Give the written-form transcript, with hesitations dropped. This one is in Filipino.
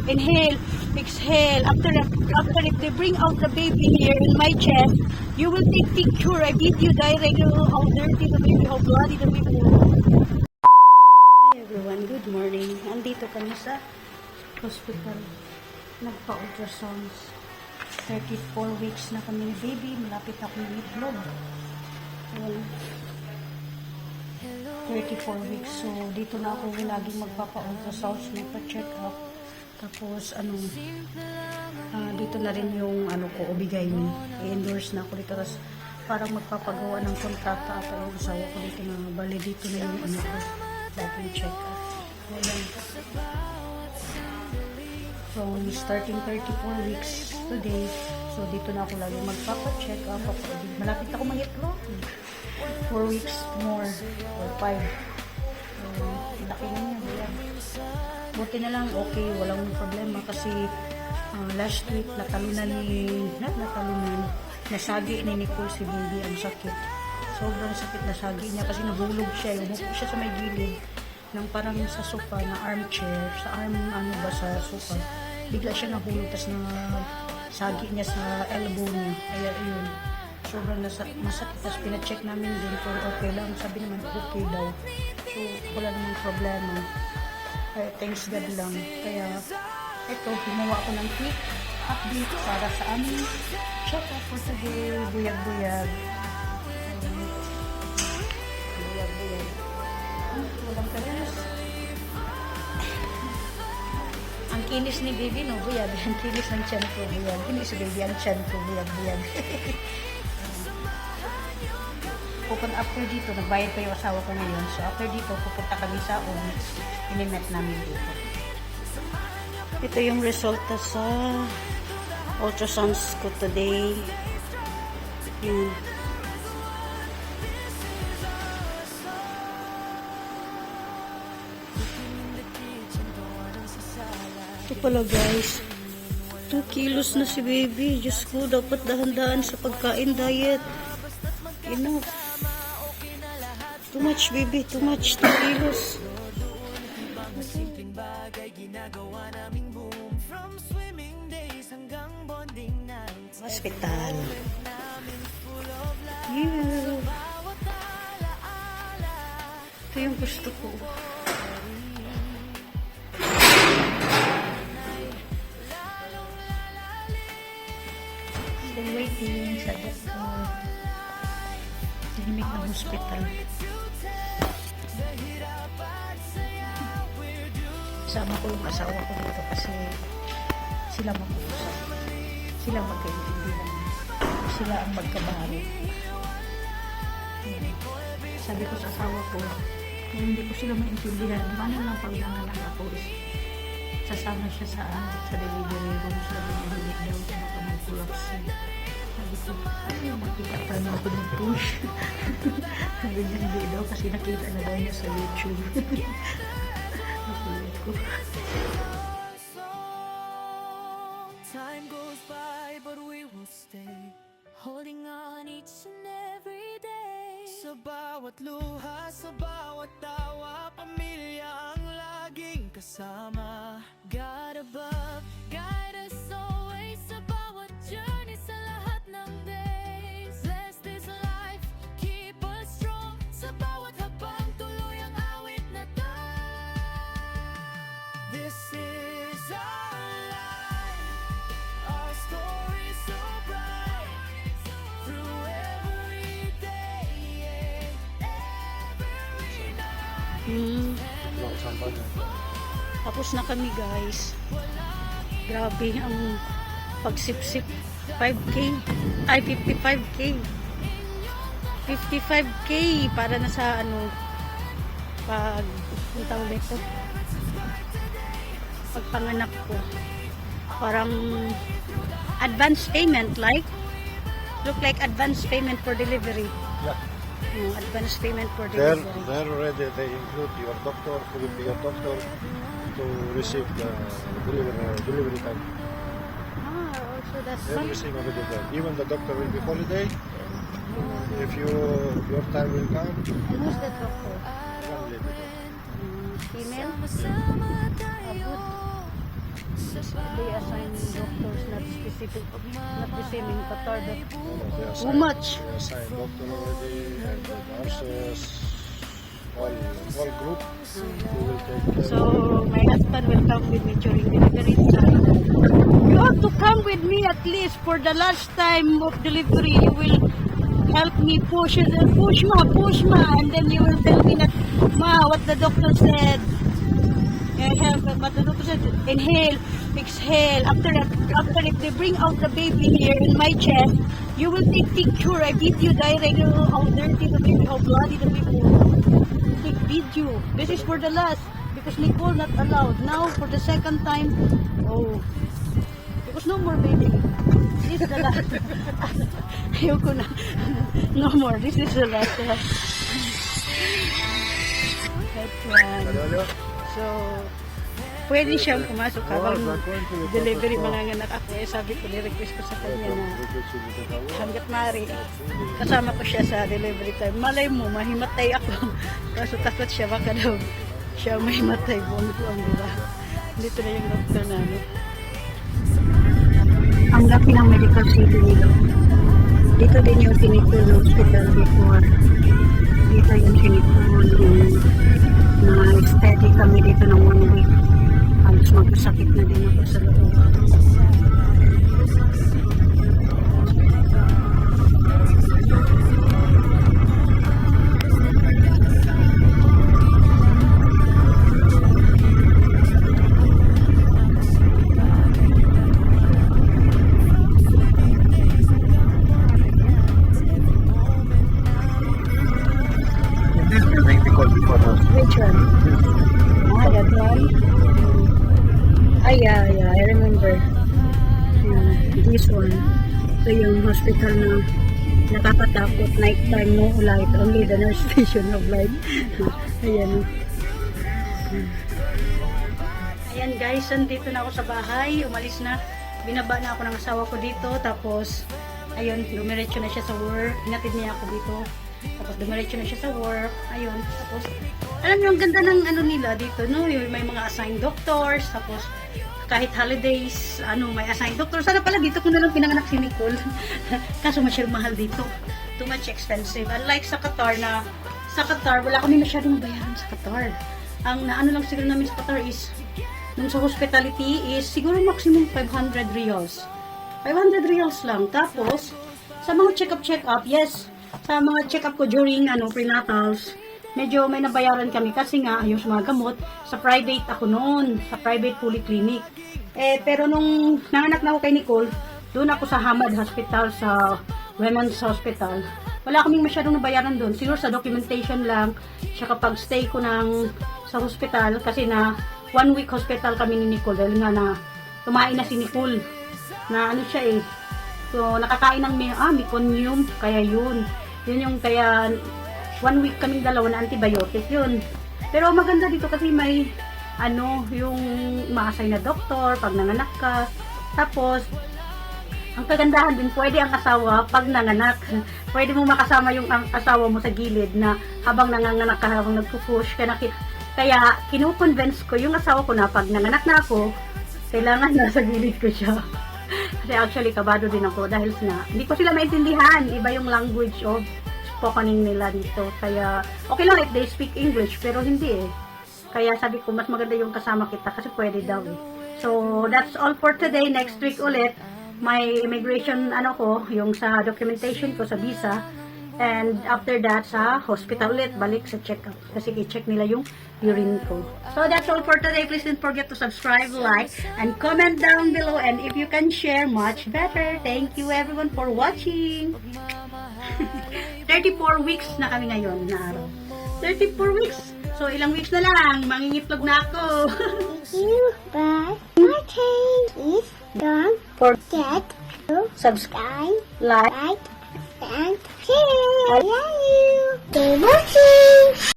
Inhale, exhale. After if they bring out the baby here in my chest, you will take picture. I video direct how dirty the baby, how bloody the baby. Hi everyone, good morning. Andito kami sa hospital. Nagpa-ultrasounds. 34 weeks na kami ni baby. Malapit na kami itlog. 34 weeks. So, dito na ako laging magpapa-ultrasounds, magpa-check up. Tapos, dito na rin yung, ko, OB-GYN. I-endorse na ako dito. Tapos, parang magpapagawa ng kontrata at yung asawa ko dito na, bali dito na yung, ko, laging check up. Ayan. So, starting 34 weeks today. So, dito na ako laging magpapa-check up. Malapit ako mag-itlog. 4 weeks more or 5. Laki na niya. Buti na lang okay, walang problema kasi last week nasagi ni Nicole si baby ang sakit. Sobrang sakit nasagi niya kasi nahulog siya. Umupo siya sa may gilid ng parang sa sofa na armchair, sa sa sofa. Bigla siya nahulog tapos nasagi niya sa elbow niya. Kaya yun. Sobrang masakit. Tapos pina-check namin din kung okay lang. Sabi naman okay daw. So, wala namang problema. Kaya thanks God lang. Kaya, ito, gumawa ko ng quick update para sa aming check-up for today. Buyag-buyag. Buyag-buyag. Walang kalis. Ang kinis ni baby, no? Buyag. Ang kinis ng tiyan ko, buyag. Kinis si baby, ang tiyan ko, buyag-buyag. Pupunta after dito, nagbayad pa yung asawa ko ngayon. So, after dito, pupunta kami sa inimet namin dito. Ito yung resulta sa ultrasounds ko today. Yan. Ito pala guys. 2 kilos na si baby. Diyos ko, dapat dahan-dahan sa pagkain diet. Enough. Too much baby, too much. 2 kilos. Hospital. Yeah. Ito yung gusto ko. Still waiting sa doktor. Tahimik ng hospital. Sama ko yung asawa ko dito kasi sila mag-uusap. Sila magkaintindihan. Sila ang magkabari. Sabi ko sa asawa ko, kung hindi ko sila maintindihan, paano lang pag nanganak ako is sasama siya sa delivery room. Sabi niya, hindi daw baka mag-collapse. Sabi ko, ano makita pa na ako ng push? Sabi niya, hindi daw kasi nakita na daw niya sa YouTube. Nakulit ko. Time goes by but we will stay holding on each and every day. Sa bawat luha, sa bawat tawa, pamilya ang laging kasama. God above, guide us always sa bawat journey, sa lahat ng days. Bless this life, keep us strong. Sa bawat habang tuloy ang awit na to. This is our life, our story so bright. Through every day and every night. Tapos na kami guys. Grabe ang pagsipsip. 5K. Ay, 55K. 55K para na sa ang tawag nito, pagpanganak ko. Parang advance payment look like advance payment for delivery. Yeah. Advance payment for There delivery. already they include your doctor, who will be your doctor to receive the delivery time. Also that's Everything already there. Even the doctor will be holiday. If your time will come, And who's the doctor? come later. Female? Sama tayo. Good. they assign doctors not specific, not the same in Qatar, but They too assign- much. They assign doctor already and the nurses, all group who will take care. So my husband will come with me during delivery time. You have to come with me at least for the last time of delivery. You will help me push it, push ma, and then you will tell me that, ma, what the doctor said. I have, but the doctor said, inhale, exhale. After if they bring out the baby here in my chest, you will take picture. I video direct how dirty the baby, how bloody the baby. Take video. This is for the last because Nicole not allowed. Now for the second time, oh, because no more baby. This is the last. Ayoko na. No more. This is the last. That's one. So, pwede siyang pumasok habang delivery manganganak ako. Eh, sabi ko, ni-request ko sa kanya na hanggat maaari, kasama ko siya sa delivery time. Malay mo, mahimatay ako. Kaso takot siya, baka daw siya mahimatay. Buong-buong, diba? Dito na yung doctor namin. Ang laki ng medical city nito. Dito din yung Sinicul Hospital before. Dito yung Sinicul, na-steady kami dito ng 1 week. Halos magkasakit na din ako sa loob. This building because before us. Which one? Ah, that one? Ah, yeah, I remember. Yeah, this one. Ito yung hospital na nakakatakot. Nighttime, no light. Only the nurse station of light. Ayan. Ayan guys, nandito na ako sa bahay. Umalis na. Binaba na ako ng asawa ko dito. Tapos, ayun, dumiretso na siya sa work. Hinatid niya ako dito. Tapos dumiretso na siya sa work. Ayun. Tapos, alam niyo, ang ganda ng ano nila dito, no? Yung may mga assigned doctors. Tapos, kahit holidays, may assigned doctor. Sana pala dito ko na lang pinanganak si Nicole. Kaso masyadong mahal dito. Too much expensive. Unlike sa Qatar na, sa Qatar, wala kami masyadong bayaran sa Qatar. Ang naano lang siguro namin sa Qatar is, nung sa hospitality is, siguro maximum 500 riyals. 500 riyals lang. Tapos, sa mga check-up, yes, sa mga check-up ko during prenatals, medyo may nabayaran kami kasi nga yung mga gamot sa private ako noon, sa private polyclinic. Pero nung nanganak na ako kay Nicole, doon ako sa Hamad Hospital, sa Women's Hospital. Wala kaming masyadong nabayaran doon. Siguro sa documentation lang, siya kapag stay ko sa hospital kasi na 1 week hospital kami ni Nicole dahil nga na tumain na si Nicole na siya so nakakain ng meconium, kaya yun yung kaya 1 week kaming dalawa na antibiotic yun. Pero maganda dito kasi may yung ma-assign na doktor pag nanganak ka. Tapos ang kagandahan din, pwede ang asawa pag nanganak. Pwede mo makasama yung ang asawa mo sa gilid na habang nanganganak ka, habang nagpupush ka na. Kaya kinukonvince ko yung asawa ko na pag nanganak na ako, kailangan nasa gilid ko siya. Kasi actually kabado din ako dahil hindi ko sila maintindihan. Iba yung language of spokening nila dito. Kaya okay lang if they speak English, pero hindi Kaya sabi ko mas maganda yung kasama kita kasi pwede daw So that's all for today. Next week ulit may immigration yung sa documentation ko sa visa. And after that, sa hospital ulit, balik sa check-up. Kasi i-check nila yung urine ko. So that's all for today. Please don't forget to subscribe, like, and comment down below. And if you can share, much better. Thank you everyone for watching. 34 weeks na kami ngayon na araw. 34 weeks. So ilang weeks na lang, mangingitlog na ako. Thank you, bye. My change is don't forget to Subscribe, like, like, and share. I love you. Stay watching.